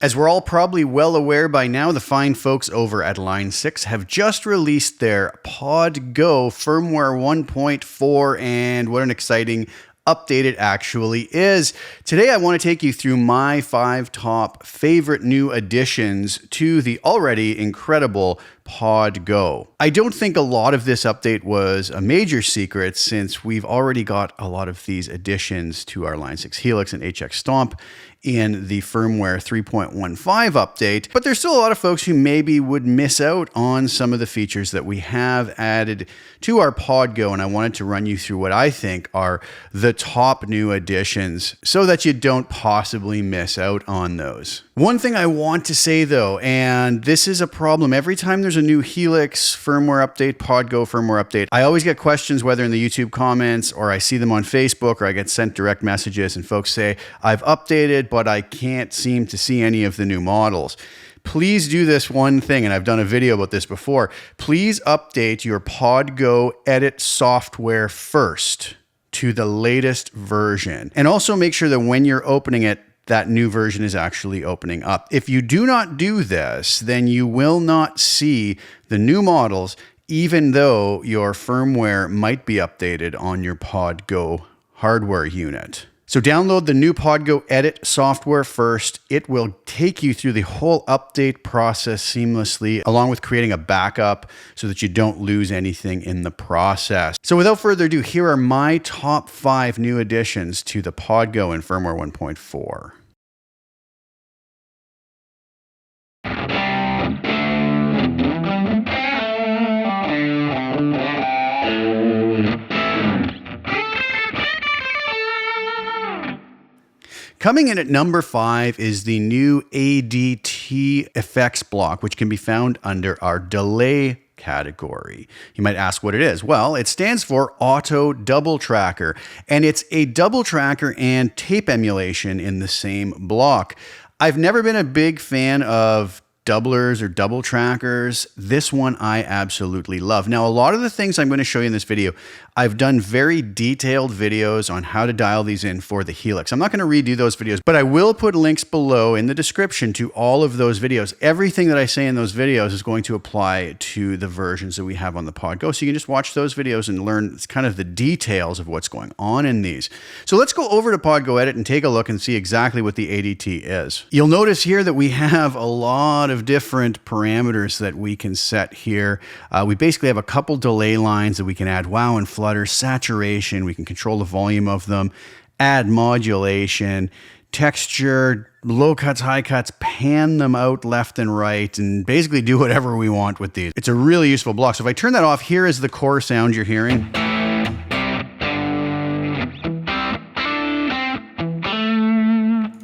As we're all probably well aware by now, the fine folks over at Line 6 have just released their PodGo Firmware 1.4, and what an exciting update it actually is. Today I want to take you through my 5 top favorite new additions to the already incredible PodGo. I don't think a lot of this update was a major secret since we've already got a lot of these additions to our Line 6 Helix and HX Stomp in the firmware 3.15 update, but there's still a lot of folks who maybe would miss out on some of the features that we have added to our PodGo, and I wanted to run you through what I think are the top new additions so that you don't possibly miss out on those. One thing I want to say though, and this is a problem every time there's a new Helix firmware update, PodGo firmware update, I always get questions whether in the YouTube comments or I see them on Facebook or I get sent direct messages and folks say, I've updated, but I can't seem to see any of the new models. Please do this one thing, and I've done a video about this before. Please update your PodGo edit software first to the latest version. And also make sure that when you're opening it, that new version is actually opening up. If you do not do this, then you will not see the new models, even though your firmware might be updated on your PodGo hardware unit. So download the new PodGo Edit software first. It will take you through the whole update process seamlessly, along with creating a backup so that you don't lose anything in the process. So without further ado, here are my top 5 new additions to the PodGo in firmware 1.4. Coming in at number 5 is the new ADT effects block, which can be found under our delay category. You might ask what it is. Well, it stands for Auto Double Tracker, and it's a double tracker and tape emulation in the same block. I've never been a big fan of doublers or double trackers. This one I absolutely love. Now, a lot of the things I'm going to show you in this video, I've done very detailed videos on how to dial these in for the Helix. I'm not going to redo those videos, but I will put links below in the description to all of those videos. Everything that I say in those videos is going to apply to the versions that we have on the PodGo. So you can just watch those videos and learn kind of the details of what's going on in these. So let's go over to PodGo Edit and take a look and see exactly what the ADT is. You'll notice here that we have a lot of different parameters that we can set here. We basically have a couple delay lines that we can add wow and flutter, saturation, we can control the volume of them, add modulation, texture, low cuts, high cuts, pan them out left and right, and basically do whatever we want with these. It's a really useful block. So if I turn that off, here is the core sound you're hearing.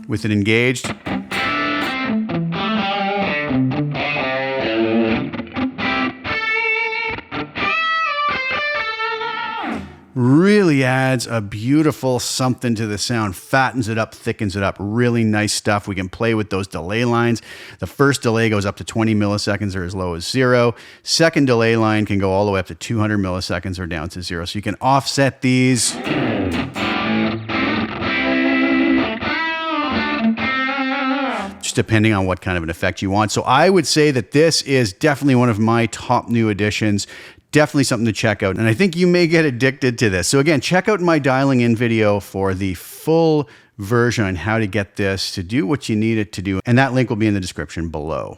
With it engaged. Really adds a beautiful something to the sound, fattens it up, thickens it up. Really nice stuff. We can play with those delay lines. The first delay goes up to 20 milliseconds or as low as 0. Second delay line can go all the way up to 200 milliseconds or down to 0. So you can offset these. Just depending on what kind of an effect you want. So I would say that this is definitely one of my top new additions. Definitely something to check out. And I think you may get addicted to this. So again, check out my dialing in video for the full version on how to get this to do what you need it to do. And that link will be in the description below.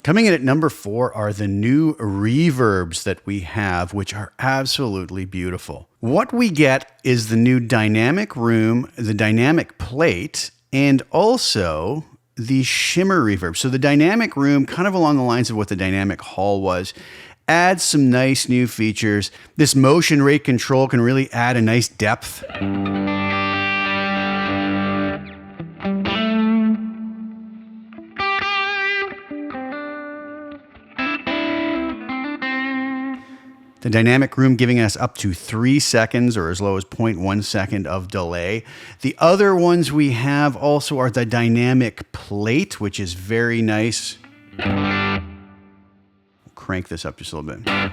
Coming in at number 4 are the new reverbs that we have, which are absolutely beautiful. What we get is the new dynamic room, the dynamic plate, and also the shimmer reverb. So the dynamic room, kind of along the lines of what the dynamic hall was, adds some nice new features. This motion rate control can really add a nice depth. The dynamic room giving us up to 3 seconds or as low as 0.1 second of delay. The other ones we have also are the dynamic plate, which is very nice. Crank this up just a little bit.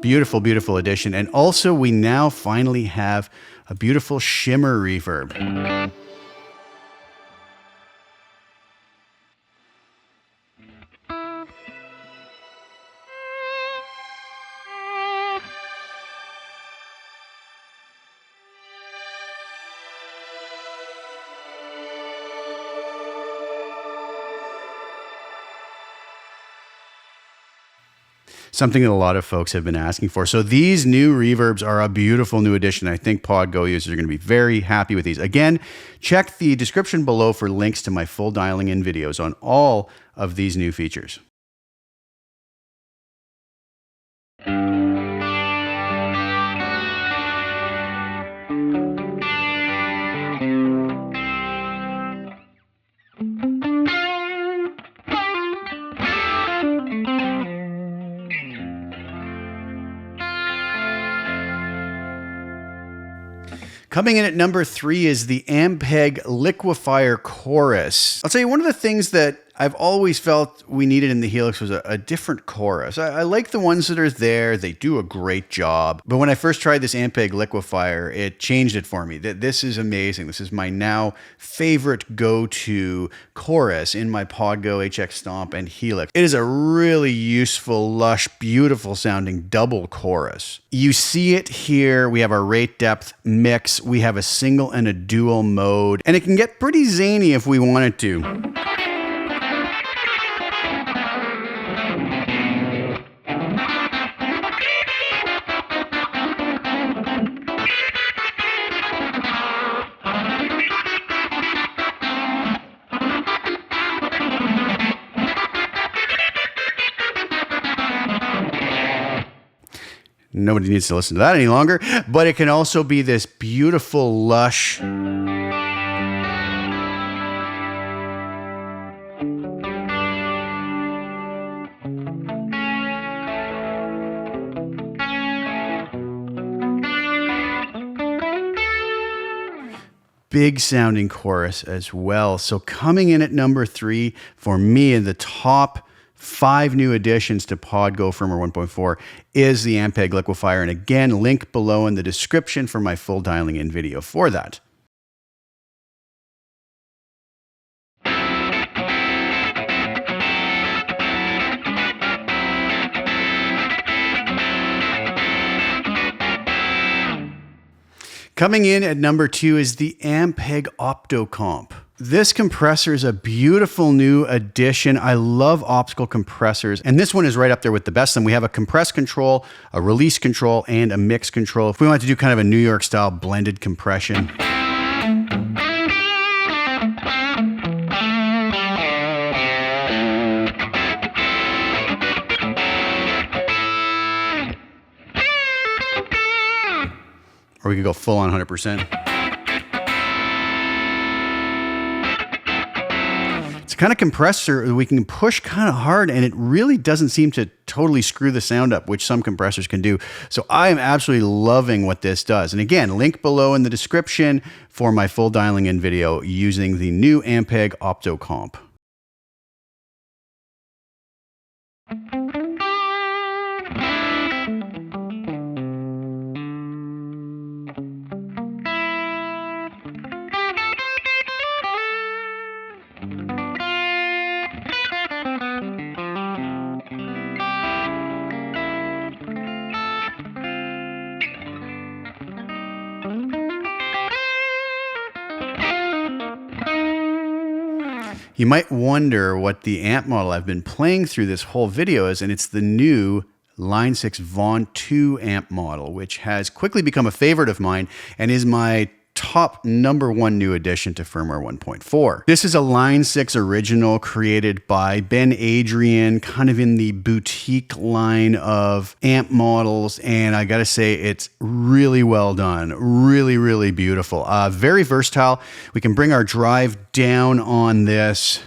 Beautiful, beautiful addition. And also we now finally have a beautiful shimmer reverb. Something that a lot of folks have been asking for. So these new reverbs are a beautiful new addition. I think PodGo users are going to be very happy with these. Again, check the description below for links to my full dialing in videos on all of these new features. Coming in at number 3 is the Ampeg Liquefier Chorus. I'll tell you, one of the things that I've always felt we needed in the Helix was a different chorus. I like the ones that are there. They do a great job. But when I first tried this Ampeg Liquefier, it changed it for me. This is amazing. This is my now favorite go-to chorus in my PodGo, HX Stomp, and Helix. It is a really useful, lush, beautiful sounding double chorus. You see it here. We have our rate depth mix. We have a single and a dual mode. And it can get pretty zany if we wanted to. Nobody needs to listen to that any longer, but it can also be this beautiful, lush, big sounding chorus as well. So coming in at number 3 for me in the top 5 new additions to PodGo Firmware 1.4 is the Ampeg Liquefier. And again, link below in the description for my full dialing in video for that. Coming in at number 2 is the Ampeg Optocomp. This compressor is a beautiful new addition. I love optical compressors, and this one is right up there with the best of them. We have a compress control, a release control, and a mix control. If we want to do kind of a New York style blended compression. Or we could go full on 100%. It's a kind of compressor that we can push kind of hard, and it really doesn't seem to totally screw the sound up, which some compressors can do. So I am absolutely loving what this does. And again, link below in the description for my full dialing in video using the new Ampeg Optocomp. You might wonder what the amp model I've been playing through this whole video is, and it's the new Line 6 Vaughan 2 amp model, which has quickly become a favorite of mine and is my top #1 new addition to firmware 1.4. This is a Line 6 original created by Ben Adrian, kind of in the boutique line of amp models, and I gotta say it's really well done, really beautiful, very versatile. We can bring our drive down on this.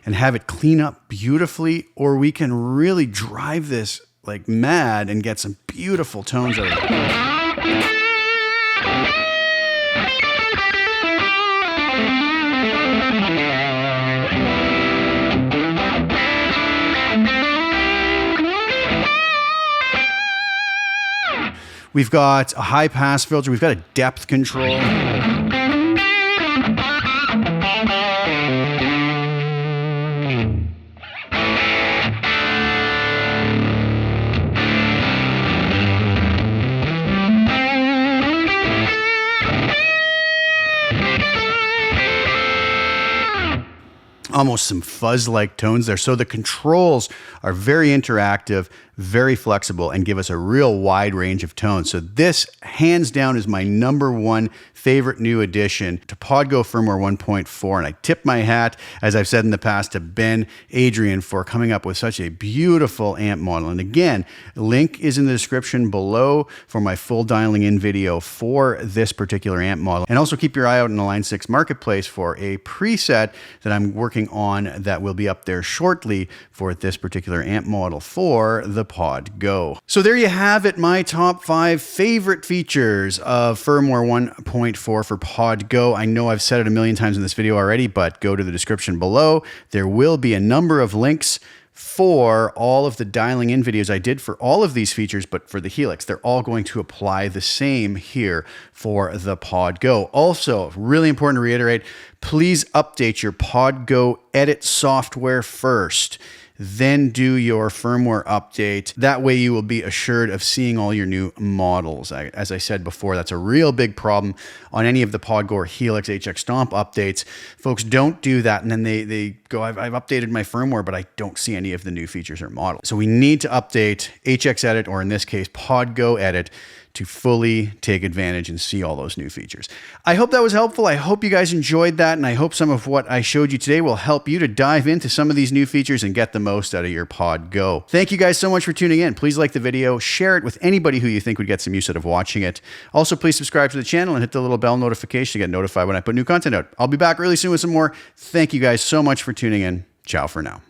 And have it clean up beautifully, or we can really drive this like mad and get some beautiful tones out of it. We've got a high pass filter, we've got a depth control. Almost some fuzz-like tones there. So the controls are very interactive, very flexible, and give us a real wide range of tones. So this, hands down, is my #1 favorite new addition to PodGo Firmware 1.4. And I tip my hat, as I've said in the past, to Ben Adrian for coming up with such a beautiful amp model. And again, link is in the description below for my full dialing in video for this particular amp model. And also keep your eye out in the Line 6 marketplace for a preset that I'm working on that will be up there shortly for this particular amp model for the PodGo. So there you have it, my top 5 favorite features of firmware 1.4 for PodGo. I know I've said it a million times in this video already, but go to the description below. There will be a number of links for all of the dialing in videos I did for all of these features, but for the Helix, they're all going to apply the same here for the PodGo. Also, really important to reiterate, please update your PodGo edit software first. Then do your firmware update. That way you will be assured of seeing all your new models. As I said before, that's a real big problem on any of the PodGo or Helix HX Stomp updates. Folks don't do that, and then they go, I've updated my firmware, but I don't see any of the new features or models. So we need to update HX Edit, or in this case, PodGo Edit, to fully take advantage and see all those new features. I hope that was helpful. I hope you guys enjoyed that, and I hope some of what I showed you today will help you to dive into some of these new features and get the most out of your PodGo. Thank you guys so much for tuning in. Please like the video, share it with anybody who you think would get some use out of watching it. Also, please subscribe to the channel and hit the little bell notification to get notified when I put new content out. I'll be back really soon with some more. Thank you guys so much for tuning in. Ciao for now.